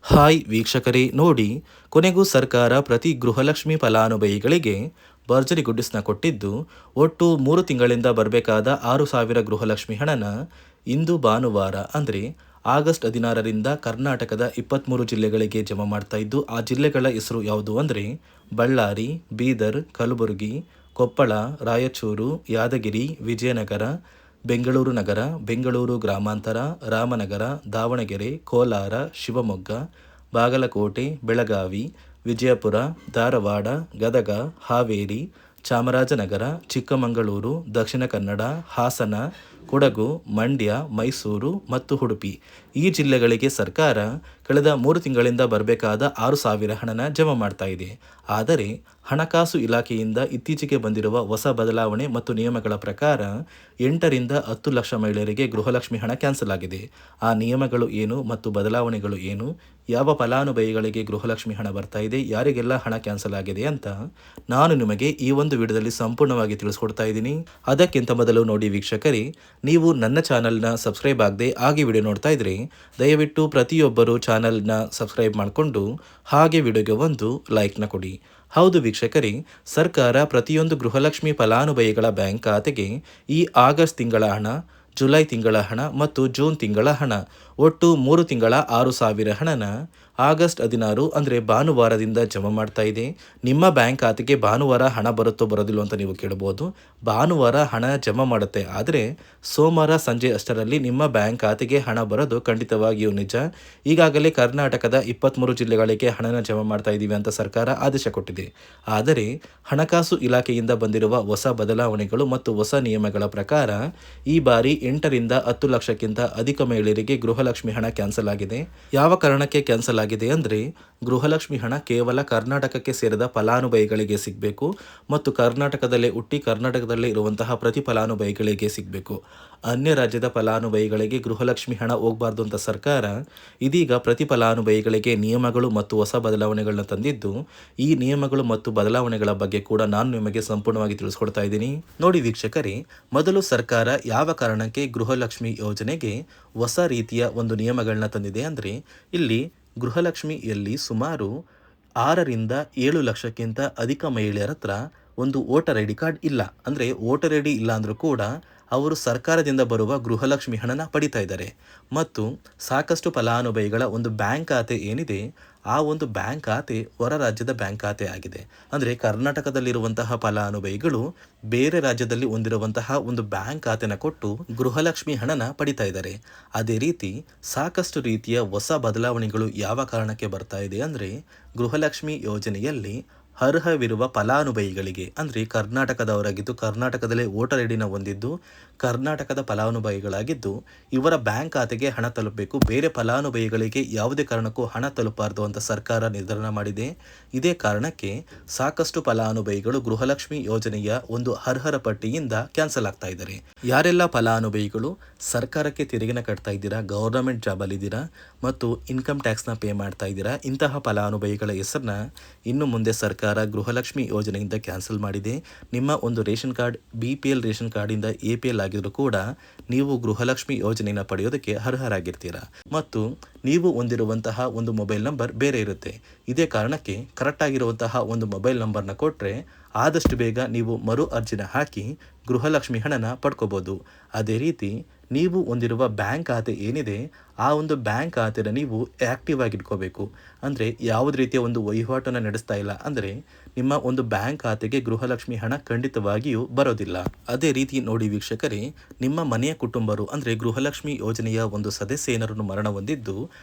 Hi ವೀಕ್ಷಕರೇ, ನೋಡಿ, ಕೊನೆಗೂ ಸರ್ಕಾರ ಪ್ರತಿ ಗೃಹಲಕ್ಷ್ಮಿ ಫಲಾನುಭವಿಗಳಿಗೆ ಭರ್ಜರಿ ಗುಡ್ಡಿಸ್ನ ಕೊಟ್ಟಿದ್ದು, ಒಟ್ಟು 3 ತಿಂಗಳಿಂದ ಬರಬೇಕಾದ 6,000 ಗೃಹಲಕ್ಷ್ಮಿ ಹಣನ ಇಂದು ಭಾನುವಾರ ಅಂದರೆ ಆಗಸ್ಟ್ 16ರಿಂದ ಕರ್ನಾಟಕದ 23 ಜಿಲ್ಲೆಗಳಿಗೆ ಜಮಾ ಮಾಡ್ತಾ ಇದ್ದು, ಆ ಜಿಲ್ಲೆಗಳ ಹೆಸರು ಯಾವುದು ಅಂದರೆ ಬಳ್ಳಾರಿ, ಬೀದರ್, ಕಲಬುರಗಿ, ಕೊಪ್ಪಳ, ರಾಯಚೂರು, ಯಾದಗಿರಿ, ವಿಜಯನಗರ, ಬೆಂಗಳೂರು ನಗರ, ಬೆಂಗಳೂರು ಗ್ರಾಮಾಂತರ, ರಾಮನಗರ, ದಾವಣಗೆರೆ, ಕೋಲಾರ, ಶಿವಮೊಗ್ಗ, ಬಾಗಲಕೋಟೆ, ಬೆಳಗಾವಿ, ವಿಜಯಪುರ, ಧಾರವಾಡ, ಗದಗ, ಹಾವೇರಿ, ಚಾಮರಾಜನಗರ, ಚಿಕ್ಕಮಗಳೂರು, ದಕ್ಷಿಣ ಕನ್ನಡ, ಹಾಸನ, ಕೊಡಗು, ಮಂಡ್ಯ, ಮೈಸೂರು ಮತ್ತು ಉಡುಪಿ ಈ ಜಿಲ್ಲೆಗಳಿಗೆ ಸರ್ಕಾರ ಕಳೆದ 3 ತಿಂಗಳಿಂದ ಬರಬೇಕಾದ 6,000 ಹಣನ ಜಮಾ ಮಾಡ್ತಾ ಇದೆ. ಆದರೆ ಹಣಕಾಸು ಇಲಾಖೆಯಿಂದ ಇತ್ತೀಚೆಗೆ ಬಂದಿರುವ ಹೊಸ ಬದಲಾವಣೆ ಮತ್ತು ನಿಯಮಗಳ ಪ್ರಕಾರ 8ರಿಂದ 10 ಲಕ್ಷ ಮಹಿಳೆಯರಿಗೆ ಗೃಹಲಕ್ಷ್ಮಿ ಹಣ ಕ್ಯಾನ್ಸಲ್ ಆಗಿದೆ. ಆ ನಿಯಮಗಳು ಏನು ಮತ್ತು ಬದಲಾವಣೆಗಳು ಏನು, ಯಾವ ಫಲಾನುಭವಿಗಳಿಗೆ ಗೃಹಲಕ್ಷ್ಮಿ ಹಣ ಬರ್ತಾ ಇದೆ, ಯಾರಿಗೆಲ್ಲ ಹಣ ಕ್ಯಾನ್ಸಲ್ ಆಗಿದೆ ಅಂತ ನಾನು ನಿಮಗೆ ಈ ಒಂದು ವಿಡಿಯೋದಲ್ಲಿ ಸಂಪೂರ್ಣವಾಗಿ ತಿಳಿಸ್ಕೊಡ್ತಾ ಇದ್ದೀನಿ. ಅದಕ್ಕಿಂತ ಮೊದಲು ನೋಡಿ ವೀಕ್ಷಕರೇ, ನೀವು ನನ್ನ ಚಾನಲ್ನ ಸಬ್ಸ್ಕ್ರೈಬ್ ಆಗದೆ ಹಾಗೆ ವಿಡಿಯೋ ನೋಡ್ತಾ ಇದ್ರೆ ದಯವಿಟ್ಟು ಪ್ರತಿಯೊಬ್ಬರು ಚಾನಲ್ನ ಸಬ್ಸ್ಕ್ರೈಬ್ ಮಾಡಿಕೊಂಡು ಹಾಗೆ ವಿಡಿಯೋಗೆ ಒಂದು ಲೈಕ್ನ ಕೊಡಿ. ಹೌದು ವೀಕ್ಷಕರೇ, ಸರ್ಕಾರ ಪ್ರತಿಯೊಂದು ಗೃಹಲಕ್ಷ್ಮಿ ಫಲಾನುಭವಿಗಳ ಬ್ಯಾಂಕ್ ಖಾತೆಗೆ ಈ ಆಗಸ್ಟ್ ತಿಂಗಳ ಹಣ, ಜುಲೈ ತಿಂಗಳ ಹಣ ಮತ್ತು ಜೂನ್ ತಿಂಗಳ ಹಣ ಒಟ್ಟು 3 ತಿಂಗಳ 6,000 ಹಣನ ಆಗಸ್ಟ್ 16 ಅಂದರೆ ಭಾನುವಾರದಿಂದ ಜಮಾ ಮಾಡ್ತಾ ಇದೆ. ನಿಮ್ಮ ಬ್ಯಾಂಕ್ ಖಾತೆಗೆ ಭಾನುವಾರ ಹಣ ಬರುತ್ತೋ ಬರೋದಿಲ್ಲೋ ಅಂತ ನೀವು ಕೇಳ್ಬೋದು. ಭಾನುವಾರ ಹಣ ಜಮಾ ಮಾಡುತ್ತೆ, ಆದರೆ ಸೋಮವಾರ ಸಂಜೆ ಅಷ್ಟರಲ್ಲಿ ನಿಮ್ಮ ಬ್ಯಾಂಕ್ ಖಾತೆಗೆ ಹಣ ಬರೋದು ಖಂಡಿತವಾಗಿಯೂ ನಿಜ. ಈಗಾಗಲೇ ಕರ್ನಾಟಕದ 23 ಜಿಲ್ಲೆಗಳಿಗೆ ಹಣನ ಜಮಾ ಮಾಡ್ತಾ ಇದ್ದೀವಿ ಅಂತ ಸರ್ಕಾರ ಆದೇಶ ಕೊಟ್ಟಿದೆ. ಆದರೆ ಹಣಕಾಸು ಇಲಾಖೆಯಿಂದ ಬಂದಿರುವ ಹೊಸ ಬದಲಾವಣೆಗಳು ಮತ್ತು ಹೊಸ ನಿಯಮಗಳ ಪ್ರಕಾರ ಈ ಬಾರಿ 8ರಿಂದ 10 ಲಕ್ಷಕ್ಕಿಂತ ಅಧಿಕ ಮಹಿಳೆಯರಿಗೆ ಗೃಹಲಕ್ಷ್ಮಿ ಹಣ ಕ್ಯಾನ್ಸಲ್ ಆಗಿದೆ. ಯಾವ ಕಾರಣಕ್ಕೆ ಕ್ಯಾನ್ಸಲ್ ಆಗಿದೆ ಅಂದರೆ, ಗೃಹಲಕ್ಷ್ಮಿ ಹಣ ಕೇವಲ ಕರ್ನಾಟಕಕ್ಕೆ ಸೇರಿದ ಫಲಾನುಭವಿಗಳಿಗೆ ಸಿಗಬೇಕು ಮತ್ತು ಕರ್ನಾಟಕದಲ್ಲೇ ಹುಟ್ಟಿ ಕರ್ನಾಟಕದಲ್ಲೇ ಇರುವಂತಹ ಪ್ರತಿ ಫಲಾನುಭವಿಗಳಿಗೆ ಸಿಗಬೇಕು. ಅನ್ಯ ರಾಜ್ಯದ ಫಲಾನುಭವಿಗಳಿಗೆ ಗೃಹಲಕ್ಷ್ಮಿ ಹಣ ಹೋಗಬಾರ್ದು ಅಂತ ಸರ್ಕಾರ ಇದೀಗ ಪ್ರತಿ ಫಲಾನುಭವಿಗಳಿಗೆ ನಿಯಮಗಳು ಮತ್ತು ಹೊಸ ಬದಲಾವಣೆಗಳನ್ನ ತಂದಿದ್ದು, ಈ ನಿಯಮಗಳು ಮತ್ತು ಬದಲಾವಣೆಗಳ ಬಗ್ಗೆ ಕೂಡ ನಾನು ನಿಮಗೆ ಸಂಪೂರ್ಣವಾಗಿ ತಿಳಿಸ್ಕೊಡ್ತಾ ಇದ್ದೀನಿ. ನೋಡಿ ವೀಕ್ಷಕರೇ, ಮೊದಲು ಸರ್ಕಾರ ಯಾವ ಕಾರಣಕ್ಕೆ ಗೃಹಲಕ್ಷ್ಮಿ ಯೋಜನೆಗೆ ಹೊಸ ರೀತಿಯ ಒಂದು ನಿಯಮಗಳನ್ನ ತಂದಿದೆ ಅಂದರೆ, ಇಲ್ಲಿ ಗೃಹಲಕ್ಷ್ಮಿಯಲ್ಲಿ ಸುಮಾರು 6ರಿಂದ 7 ಲಕ್ಷಕ್ಕಿಂತ ಅಧಿಕ ಮಹಿಳೆಯರ ಹತ್ರ ಒಂದು ವೋಟರ್ ಐ ಡಿ ಕಾರ್ಡ್ ಇಲ್ಲ. ಅಂದರೆ ವೋಟರ್ ಐ ಡಿ ಇಲ್ಲ ಅಂದರೂ ಕೂಡ ಅವರು ಸರ್ಕಾರದಿಂದ ಬರುವ ಗೃಹಲಕ್ಷ್ಮಿ ಹಣನ ಪಡಿತಾ ಇದ್ದಾರೆ. ಮತ್ತು ಸಾಕಷ್ಟು ಫಲಾನುಭವಿಗಳ ಒಂದು ಬ್ಯಾಂಕ್ ಖಾತೆ ಏನಿದೆ, ಆ ಒಂದು ಬ್ಯಾಂಕ್ ಖಾತೆ ಹೊರ ರಾಜ್ಯದ ಬ್ಯಾಂಕ್ ಖಾತೆ ಆಗಿದೆ. ಅಂದರೆ ಕರ್ನಾಟಕದಲ್ಲಿರುವಂತಹ ಫಲಾನುಭವಿಗಳು ಬೇರೆ ರಾಜ್ಯದಲ್ಲಿ ಹೊಂದಿರುವಂತಹ ಒಂದು ಬ್ಯಾಂಕ್ ಖಾತೆನ ಕೊಟ್ಟು ಗೃಹಲಕ್ಷ್ಮಿ ಹಣನ ಪಡಿತಾ ಇದ್ದಾರೆ. ಅದೇ ರೀತಿ ಸಾಕಷ್ಟು ರೀತಿಯ ಹೊಸ ಬದಲಾವಣೆಗಳು ಯಾವ ಕಾರಣಕ್ಕೆ ಬರ್ತಾ ಇದೆ ಅಂದರೆ, ಗೃಹಲಕ್ಷ್ಮಿ ಯೋಜನೆಯಲ್ಲಿ ಅರ್ಹವಿರುವ ಫಲಾನುಭವಿಗಳಿಗೆ ಅಂದರೆ ಕರ್ನಾಟಕದವರಾಗಿದ್ದು ಕರ್ನಾಟಕದಲ್ಲೇ ವೋಟರ್ ಐ ಡಿನ ಹೊಂದಿದ್ದು ಕರ್ನಾಟಕದ ಫಲಾನುಭವಿಗಳಾಗಿದ್ದು ಇವರ ಬ್ಯಾಂಕ್ ಖಾತೆಗೆ ಹಣ ತಲುಪಬೇಕು, ಬೇರೆ ಫಲಾನುಭವಿಗಳಿಗೆ ಯಾವುದೇ ಕಾರಣಕ್ಕೂ ಹಣ ತಲುಪಬಾರ್ದು ಅಂತ ಸರ್ಕಾರ ನಿರ್ಧಾರ ಮಾಡಿದೆ. ಇದೇ ಕಾರಣಕ್ಕೆ ಸಾಕಷ್ಟು ಫಲಾನುಭವಿಗಳು ಗೃಹಲಕ್ಷ್ಮಿ ಯೋಜನೆಯ ಒಂದು ಅರ್ಹರ ಪಟ್ಟಿಯಿಂದ ಕ್ಯಾನ್ಸಲ್ ಆಗ್ತಾ ಇದ್ದಾರೆ. ಯಾರೆಲ್ಲ ಫಲಾನುಭವಿಗಳು ಸರ್ಕಾರಕ್ಕೆ ತೆರಿಗೆನ ಕಟ್ತಾ ಇದ್ದೀರಾ, ಗೌರ್ನಮೆಂಟ್ ಜಾಬಲ್ಲಿದ್ದೀರಾ ಮತ್ತು ಇನ್ಕಮ್ ಟ್ಯಾಕ್ಸ್ನ ಪೇ ಮಾಡ್ತಾ ಇದ್ದೀರಾ, ಇಂತಹ ಫಲಾನುಭವಿಗಳ ಹೆಸರನ್ನ ಇನ್ನು ಮುಂದೆ ಸರ್ಕಾರ ಗೃಹಲಕ್ಷ್ಮಿ ಯೋಜನೆಯಿಂದ ಕ್ಯಾನ್ಸಲ್ ಮಾಡಿದೆ. ನಿಮ್ಮ ಒಂದು ರೇಷನ್ ಕಾರ್ಡ್ BPL ರೇಷನ್ ಕಾರ್ಡಿಂದ APL ಆಗಿದ್ರು ಕೂಡ ನೀವು ಗೃಹಲಕ್ಷ್ಮಿ ಯೋಜನೆಯನ್ನು ಪಡೆಯೋದಕ್ಕೆ ಅರ್ಹರಾಗಿರ್ತೀರಾ. ಮತ್ತು ನೀವು ಹೊಂದಿರುವಂತಹ ಒಂದು ಮೊಬೈಲ್ ನಂಬರ್ ಬೇರೆ ಇರುತ್ತೆ. ಇದೇ ಕಾರಣಕ್ಕೆ ಕರೆಕ್ಟ್ ಆಗಿರುವಂತಹ ಒಂದು ಮೊಬೈಲ್ ನಂಬರ್ನ ಕೊಟ್ಟರೆ ಆದಷ್ಟು ಬೇಗ ನೀವು ಮರು ಅರ್ಜಿನ ಹಾಕಿ ಗೃಹಲಕ್ಷ್ಮಿ ಹಣನ ಪಡ್ಕೋಬೋದು. ಅದೇ ರೀತಿ ನೀವು ಹೊಂದಿರುವ ಬ್ಯಾಂಕ್ ಖಾತೆ ಏನಿದೆ, ಆ ಒಂದು ಬ್ಯಾಂಕ್ ಖಾತೆನ ನೀವು ಆ್ಯಕ್ಟಿವ್ ಆಗಿ ಇಟ್ಕೋಬೇಕು. ಅಂದರೆ ಯಾವುದೇ ರೀತಿಯ ಒಂದು ವಹಿವಾಟನ್ನು ನಡೆಸ್ತಾ ಇಲ್ಲ ಅಂದರೆ ನಿಮ್ಮ ಒಂದು ಬ್ಯಾಂಕ್ ಖಾತೆಗೆ ಗೃಹಲಕ್ಷ್ಮಿ ಹಣ ಖಂಡಿತವಾಗಿಯೂ ಬರೋದಿಲ್ಲ. ಅದೇ ರೀತಿ ನೋಡಿ ವೀಕ್ಷಕರೇ, ನಿಮ್ಮ ಮನೆಯ ಕುಟುಂಬರು ಅಂದರೆ ಗೃಹಲಕ್ಷ್ಮಿ ಯೋಜನೆಯ ಒಂದು ಸದಸ್ಯ ಏನಾರನ್ನು ಮರಣ ಹೊಂದಿದ್ದು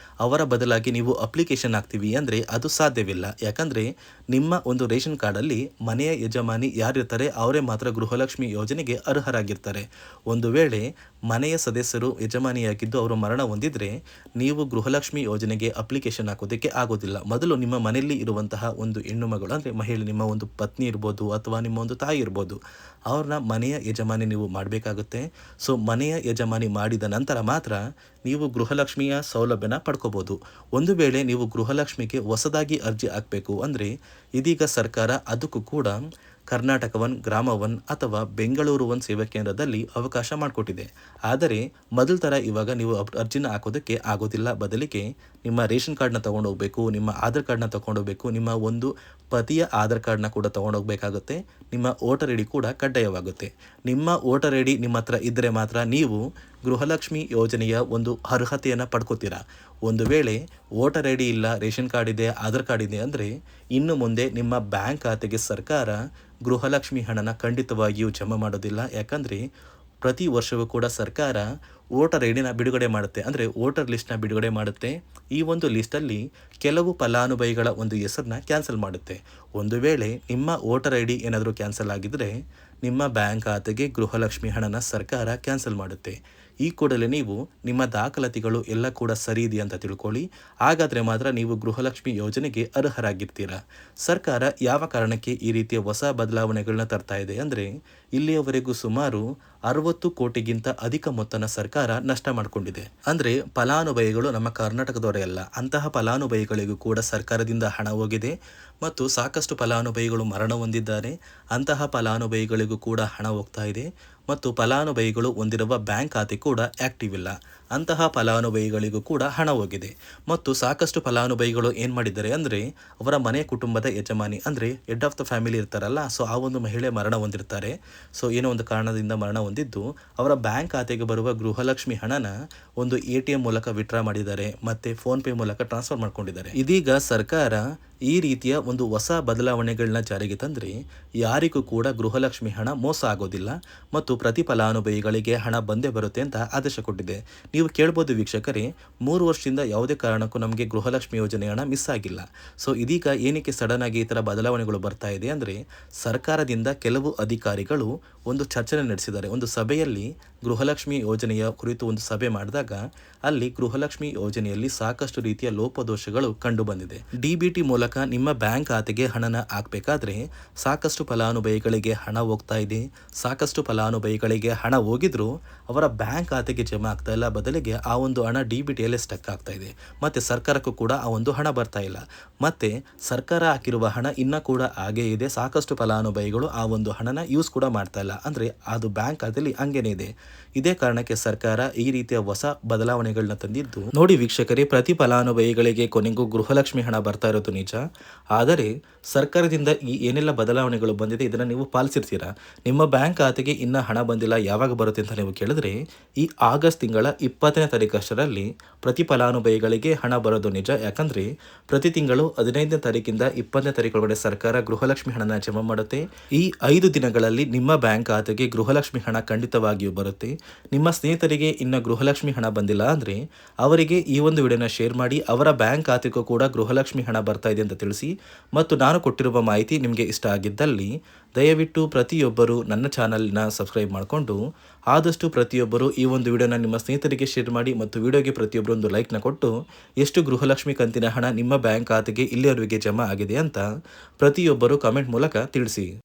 ಅವರ ಬದಲಾಗಿ ನೀವು ಅಪ್ಲಿಕೇಶನ್ ಹಾಕ್ತೀವಿ ಅಂದರೆ ಅದು ಸಾಧ್ಯವಿಲ್ಲ. ಯಾಕಂದರೆ ನಿಮ್ಮ ಒಂದು ರೇಷನ್ ಕಾರ್ಡಲ್ಲಿ ಮನೆಯ ಯಜಮಾನಿ ಯಾರಿರ್ತಾರೆ ಅವರೇ ಮಾತ್ರ ಗೃಹಲಕ್ಷ್ಮಿ ಯೋಜನೆಗೆ ಅರ್ಹರಾಗಿರ್ತಾರೆ. ಒಂದು ವೇಳೆ ಮನೆಯ ಸದಸ್ಯರು ಯಜಮಾನಿಯಾಗಿದ್ದು ಅವರು ಮರಣ ಹೊಂದಿದ್ರೆ ನೀವು ಗೃಹಲಕ್ಷ್ಮಿ ಯೋಜನೆಗೆ ಅಪ್ಲಿಕೇಶನ್ ಹಾಕೋದಕ್ಕೆ ಆಗೋದಿಲ್ಲ. ಮೊದಲು ನಿಮ್ಮ ಮನೆಯಲ್ಲಿ ಇರುವಂತಹ ಒಂದು ಹೆಣ್ಣು ಮಗಳು ಅಂದರೆ ಮಹಿಳೆ, ನಿಮ್ಮ ಒಂದು ಪತ್ನಿ ಇರ್ಬೋದು ಅಥವಾ ನಿಮ್ಮ ಒಂದು ತಾಯಿ ಇರ್ಬೋದು, ಅವ್ರನ್ನ ಮನೆಯ ಯಜಮಾನಿ ನೀವು ಮಾಡಬೇಕಾಗುತ್ತೆ. ಸೊ ಮನೆಯ ಯಜಮಾನಿ ಮಾಡಿದ ನಂತರ ಮಾತ್ರ ನೀವು ಗೃಹಲಕ್ಷ್ಮಿಯ ಸೌಲಭ್ಯನ ಪಡ್ಕೋಬೋದು. ಒಂದು ವೇಳೆ ನೀವು ಗೃಹಲಕ್ಷ್ಮಿಗೆ ಹೊಸದಾಗಿ ಅರ್ಜಿ ಹಾಕಬೇಕು ಅಂದರೆ ಇದೀಗ ಸರ್ಕಾರ ಅದಕ್ಕೂ ಕೂಡ ಕರ್ನಾಟಕ ಒನ್, ಗ್ರಾಮ ಒನ್ ಅಥವಾ ಬೆಂಗಳೂರು ಒನ್ ಸೇವಾ ಕೇಂದ್ರದಲ್ಲಿ ಅವಕಾಶ ಮಾಡಿಕೊಟ್ಟಿದೆ. ಆದರೆ ಮೊದಲ ಥರ ಇವಾಗ ನೀವು ಅರ್ಜಿನ ಹಾಕೋದಕ್ಕೆ ಆಗೋದಿಲ್ಲ. ಬದಲಿಗೆ ನಿಮ್ಮ ರೇಷನ್ ಕಾರ್ಡ್ನ ತೊಗೊಂಡೋಗ್ಬೇಕು, ನಿಮ್ಮ ಆಧಾರ್ ಕಾರ್ಡ್ನ ತೊಗೊಂಡೋಗ್ಬೇಕು, ನಿಮ್ಮ ಒಂದು ಪತಿಯ ಆಧಾರ್ ಕಾರ್ಡ್ನ ಕೂಡ ತೊಗೊಂಡೋಗ್ಬೇಕಾಗುತ್ತೆ. ನಿಮ್ಮ ವೋಟರ್ ಐ ಡಿ ಕೂಡ ಕಡ್ಡಾಯವಾಗುತ್ತೆ. ನಿಮ್ಮ ವೋಟರ್ ಐ ಡಿ ನಿಮ್ಮ ಹತ್ರ ಇದ್ದರೆ ಮಾತ್ರ ನೀವು ಗೃಹಲಕ್ಷ್ಮಿ ಯೋಜನೆಯ ಒಂದು ಅರ್ಹತೆಯನ್ನು ಪಡ್ಕೋತೀರಾ. ಒಂದು ವೇಳೆ ವೋಟರ್ ಐ ಡಿ ಇಲ್ಲ, ರೇಷನ್ ಕಾರ್ಡ್ ಇದೆ, ಆಧಾರ್ ಕಾರ್ಡ್ ಇದೆ ಅಂದರೆ ಇನ್ನು ಮುಂದೆ ನಿಮ್ಮ ಬ್ಯಾಂಕ್ ಖಾತೆಗೆ ಸರ್ಕಾರ ಗೃಹಲಕ್ಷ್ಮಿ ಹಣನ ಖಂಡಿತವಾಗಿಯೂ ಜಮಾ ಮಾಡೋದಿಲ್ಲ. ಯಾಕಂದರೆ ಪ್ರತಿ ವರ್ಷವೂ ಕೂಡ ಸರ್ಕಾರ ವೋಟರ್ ಐ ಡಿನ ಬಿಡುಗಡೆ ಮಾಡುತ್ತೆ, ಅಂದರೆ ವೋಟರ್ ಲಿಸ್ಟ್ನ ಬಿಡುಗಡೆ ಮಾಡುತ್ತೆ. ಈ ಒಂದು ಲಿಸ್ಟಲ್ಲಿ ಕೆಲವು ಫಲಾನುಭವಿಗಳ ಒಂದು ಹೆಸರನ್ನ ಕ್ಯಾನ್ಸಲ್ ಮಾಡುತ್ತೆ. ಒಂದು ವೇಳೆ ನಿಮ್ಮ ವೋಟರ್ ಐ ಡಿ ಏನಾದರೂ ಕ್ಯಾನ್ಸಲ್ ಆಗಿದ್ದರೆ ನಿಮ್ಮ ಬ್ಯಾಂಕ್ ಖಾತೆಗೆ ಗೃಹಲಕ್ಷ್ಮಿ ಹಣನ ಸರ್ಕಾರ ಕ್ಯಾನ್ಸಲ್ ಮಾಡುತ್ತೆ. ಈ ಕೂಡಲೇ ನೀವು ನಿಮ್ಮ ದಾಖಲಾತಿಗಳು ಎಲ್ಲ ಕೂಡ ಸರಿ ಇದೆಯಾ ಅಂತ ತಿಳ್ಕೊಳ್ಳಿ. ಹಾಗಾದರೆ ಮಾತ್ರ ನೀವು ಗೃಹಲಕ್ಷ್ಮಿ ಯೋಜನೆಗೆ ಅರ್ಹರಾಗಿರ್ತೀರಾ. ಸರ್ಕಾರ ಯಾವ ಕಾರಣಕ್ಕೆ ಈ ರೀತಿಯ ಹೊಸ ಬದಲಾವಣೆಗಳನ್ನ ತರ್ತಾ ಇದೆ ಅಂದರೆ ಇಲ್ಲಿಯವರೆಗೂ ಸುಮಾರು 60 ಕೋಟಿಗಿಂತ ಅಧಿಕ ಮೊತ್ತನ ಸರ್ಕಾರ ನಷ್ಟ ಮಾಡಿಕೊಂಡಿದೆ. ಅಂದರೆ ಫಲಾನುಭವಿಗಳು ನಮ್ಮ ಕರ್ನಾಟಕದವರೇ ಅಲ್ಲ, ಅಂತಹ ಫಲಾನುಭವಿಗಳಿಗೂ ಕೂಡ ಸರ್ಕಾರದಿಂದ ಹಣ ಹೋಗಿದೆ ಮತ್ತು ಸಾಕಷ್ಟು ಫಲಾನುಭವಿಗಳು ಮರಣ ಹೊಂದಿದ್ದಾರೆ. ಅಂತಹ ಫಲಾನುಭವಿಗಳಿಗೂ ಕೂಡ ಹಣ ಹೋಗ್ತಾ ಇದೆ ಮತ್ತು ಫಲಾನುಭವಿಗಳು ಹೊಂದಿರುವ ಬ್ಯಾಂಕ್ ಖಾತೆ ಕೂಡ ಆ್ಯಕ್ಟಿವ್ ಇಲ್ಲ. ಅಂತಹ ಫಲಾನುಭವಿಗಳಿಗೂ ಕೂಡ ಹಣ ಹೋಗಿದೆ ಮತ್ತು ಸಾಕಷ್ಟು ಫಲಾನುಭವಿಗಳು ಏನು ಮಾಡಿದ್ದಾರೆ ಅಂದರೆ ಅವರ ಮನೆ ಕುಟುಂಬದ ಯಜಮಾನಿ ಅಂದರೆ ಹೆಡ್ ಆಫ್ ದ ಫ್ಯಾಮಿಲಿ ಇರ್ತಾರಲ್ಲ, ಸೊ ಆ ಒಂದು ಮಹಿಳೆ ಮರಣ ಹೊಂದಿರ್ತಾರೆ. ಸೊ ಏನೋ ಒಂದು ಕಾರಣದಿಂದ ಮರಣ ಹೊಂದಿದ್ದು ಅವರ ಬ್ಯಾಂಕ್ ಖಾತೆಗೆ ಬರುವ ಗೃಹಲಕ್ಷ್ಮಿ ಹಣನ ಒಂದು ATM ಮೂಲಕ ವಿತ್ಡ್ರಾ ಮಾಡಿದ್ದಾರೆ ಮತ್ತು ಫೋನ್ಪೇ ಮೂಲಕ ಟ್ರಾನ್ಸ್ಫರ್ ಮಾಡ್ಕೊಂಡಿದ್ದಾರೆ. ಇದೀಗ ಸರ್ಕಾರ ಈ ರೀತಿಯ ಒಂದು ಹೊಸ ಬದಲಾವಣೆಗಳನ್ನ ಜಾರಿಗೆ ತಂದರೆ ಯಾರಿಗೂ ಕೂಡ ಗೃಹಲಕ್ಷ್ಮಿ ಹಣ ಮೋಸ ಆಗೋದಿಲ್ಲ ಮತ್ತು ಪ್ರತಿ ಫಲಾನುಭವಿಗಳಿಗೆ ಹಣ ಬಂದೇ ಬರುತ್ತೆ ಅಂತ ಆದೇಶ ಕೊಟ್ಟಿದೆ. ನೀವು ಕೇಳ್ಬೋದು ವೀಕ್ಷಕರೇ, 3 ವರ್ಷದಿಂದ ಯಾವುದೇ ಕಾರಣಕ್ಕೂ ನಮಗೆ ಗೃಹಲಕ್ಷ್ಮಿ ಯೋಜನೆ ಹಣ ಮಿಸ್ ಆಗಿಲ್ಲ. ಸೊ ಇದೀಗ ಏನಕ್ಕೆ ಸಡನ್ ಆಗಿ ಈ ಥರ ಬದಲಾವಣೆಗಳು ಬರ್ತಾ ಇದೆ ಅಂದರೆ ಸರ್ಕಾರದಿಂದ ಕೆಲವು ಅಧಿಕಾರಿಗಳು ಒಂದು ಚರ್ಚೆ ನಡೆಸಿದ್ದಾರೆ. ಒಂದು ಸಭೆಯಲ್ಲಿ ಗೃಹಲಕ್ಷ್ಮಿ ಯೋಜನೆಯ ಕುರಿತು ಒಂದು ಸಭೆ ಮಾಡಿದಾಗ ಅಲ್ಲಿ ಗೃಹಲಕ್ಷ್ಮಿ ಯೋಜನೆಯಲ್ಲಿ ಸಾಕಷ್ಟು ರೀತಿಯ ಲೋಪದೋಷಗಳು ಕಂಡು ಬಂದಿದೆ. DBT ಮೂಲಕ ನಿಮ್ಮ ಬ್ಯಾಂಕ್ ಖಾತೆಗೆ ಹಣನ ಹಾಕಬೇಕಾದ್ರೆ ಸಾಕಷ್ಟು ಫಲಾನುಭವಿಗಳಿಗೆ ಹಣ ಹೋಗ್ತಾ ಇದೆ. ಸಾಕಷ್ಟು ಫಲಾನುಭವಿಗಳಿಗೆ ಹಣ ಹೋಗಿದ್ರು ಅವರ ಬ್ಯಾಂಕ್ ಖಾತೆಗೆ ಜಮಾ ಆಗ್ತಾ ಇಲ್ಲ, ಬದಲಿಗೆ ಆ ಒಂದು ಹಣ DBTಯಲ್ಲೇ ಸ್ಟಕ್ ಆಗ್ತಾ ಇದೆ ಮತ್ತು ಸರ್ಕಾರಕ್ಕೂ ಕೂಡ ಆ ಒಂದು ಹಣ ಬರ್ತಾ ಇಲ್ಲ. ಮತ್ತು ಸರ್ಕಾರ ಹಾಕಿರುವ ಹಣ ಇನ್ನೂ ಕೂಡ ಹಾಗೇ ಇದೆ. ಸಾಕಷ್ಟು ಫಲಾನುಭವಿಗಳು ಆ ಒಂದು ಹಣನ ಯೂಸ್ ಕೂಡ ಮಾಡ್ತಾ ಇಲ್ಲ, ಅಂದರೆ ಅದು ಬ್ಯಾಂಕ್ ಖಾತೆಯಲ್ಲಿ ಹಂಗೇನೆ ಇದೆ. ಇದೇ ಕಾರಣಕ್ಕೆ ಸರ್ಕಾರ ಈ ರೀತಿಯ ಹೊಸ ಬದಲಾವಣೆಗಳನ್ನ ತಂದಿದ್ದು. ನೋಡಿ ವೀಕ್ಷಕರೇ, ಪ್ರತಿ ಫಲಾನುಭವಿಗಳಿಗೆ ಕೊನೆಗೂ ಗೃಹಲಕ್ಷ್ಮಿ ಹಣ ಬರ್ತಾ ಇರೋದು ನಿಜ. ಆದರೆ ಸರ್ಕಾರದಿಂದ ಈ ಏನೆಲ್ಲ ಬದಲಾವಣೆಗಳು ಬಂದಿದೆ ಇದನ್ನು ನೀವು ಪಾಲಿಸಿರ್ತೀರಾ. ನಿಮ್ಮ ಬ್ಯಾಂಕ್ ಖಾತೆಗೆ ಇನ್ನೂ ಹಣ ಬಂದಿಲ್ಲ, ಯಾವಾಗ ಬರುತ್ತೆ ಅಂತ ನೀವು ಕೇಳಿದ್ರೆ ಈ ಆಗಸ್ಟ್ ತಿಂಗಳ 20ನೇ ತಾರೀಕಷ್ಟರಲ್ಲಿ ಪ್ರತಿ ಫಲಾನುಭವಿಗಳಿಗೆ ಹಣ ಬರೋದು ನಿಜ. ಯಾಕಂದರೆ ಪ್ರತಿ ತಿಂಗಳು 15ನೇ ತಾರೀಕಿಂದ 20ನೇ ತಾರೀಕು ಸರ್ಕಾರ ಗೃಹಲಕ್ಷ್ಮಿ ಹಣನ ಜಮಾ ಮಾಡುತ್ತೆ. ಈ 5 ದಿನಗಳಲ್ಲಿ ನಿಮ್ಮ ಬ್ಯಾಂಕ್ ಖಾತೆಗೆ ಗೃಹಲಕ್ಷ್ಮಿ ಹಣ ಖಂಡಿತವಾಗಿಯೂ ಬರುತ್ತೆ. ನಿಮ್ಮ ಸ್ನೇಹಿತರಿಗೆ ಇನ್ನು ಗೃಹಲಕ್ಷ್ಮಿ ಹಣ ಬಂದಿಲ್ಲ ಅಂದರೆ ಅವರಿಗೆ ಈ ಒಂದು ವಿಡಿಯೋನ ಶೇರ್ ಮಾಡಿ, ಅವರ ಬ್ಯಾಂಕ್ ಖಾತೆಗೂ ಕೂಡ ಗೃಹಲಕ್ಷ್ಮಿ ಹಣ ಬರ್ತಾ ಇದೆ ಅಂತ ತಿಳಿಸಿ. ಮತ್ತು ನಾನು ಕೊಟ್ಟಿರುವ ಮಾಹಿತಿ ನಿಮಗೆ ಇಷ್ಟ ಆಗಿದ್ದಲ್ಲಿ ದಯವಿಟ್ಟು ಪ್ರತಿಯೊಬ್ಬರು ನನ್ನ ಚಾನಲ್ನ ಸಬ್ಸ್ಕ್ರೈಬ್ ಮಾಡಿಕೊಂಡು ಆದಷ್ಟು ಪ್ರತಿಯೊಬ್ಬರು ಈ ಒಂದು ವಿಡಿಯೋನ ನಿಮ್ಮ ಸ್ನೇಹಿತರಿಗೆ ಶೇರ್ ಮಾಡಿ ಮತ್ತು ವಿಡಿಯೋಗೆ ಪ್ರತಿಯೊಬ್ಬರು ಒಂದು ಲೈಕ್ನ ಕೊಟ್ಟು ಎಷ್ಟು ಗೃಹಲಕ್ಷ್ಮಿ ಕಂತಿನ ಹಣ ನಿಮ್ಮ ಬ್ಯಾಂಕ್ ಖಾತೆಗೆ ಇಲ್ಲಿಯವರೆಗೆ ಜಮಾ ಆಗಿದೆ ಅಂತ ಪ್ರತಿಯೊಬ್ಬರು ಕಮೆಂಟ್ ಮೂಲಕ ತಿಳಿಸಿ.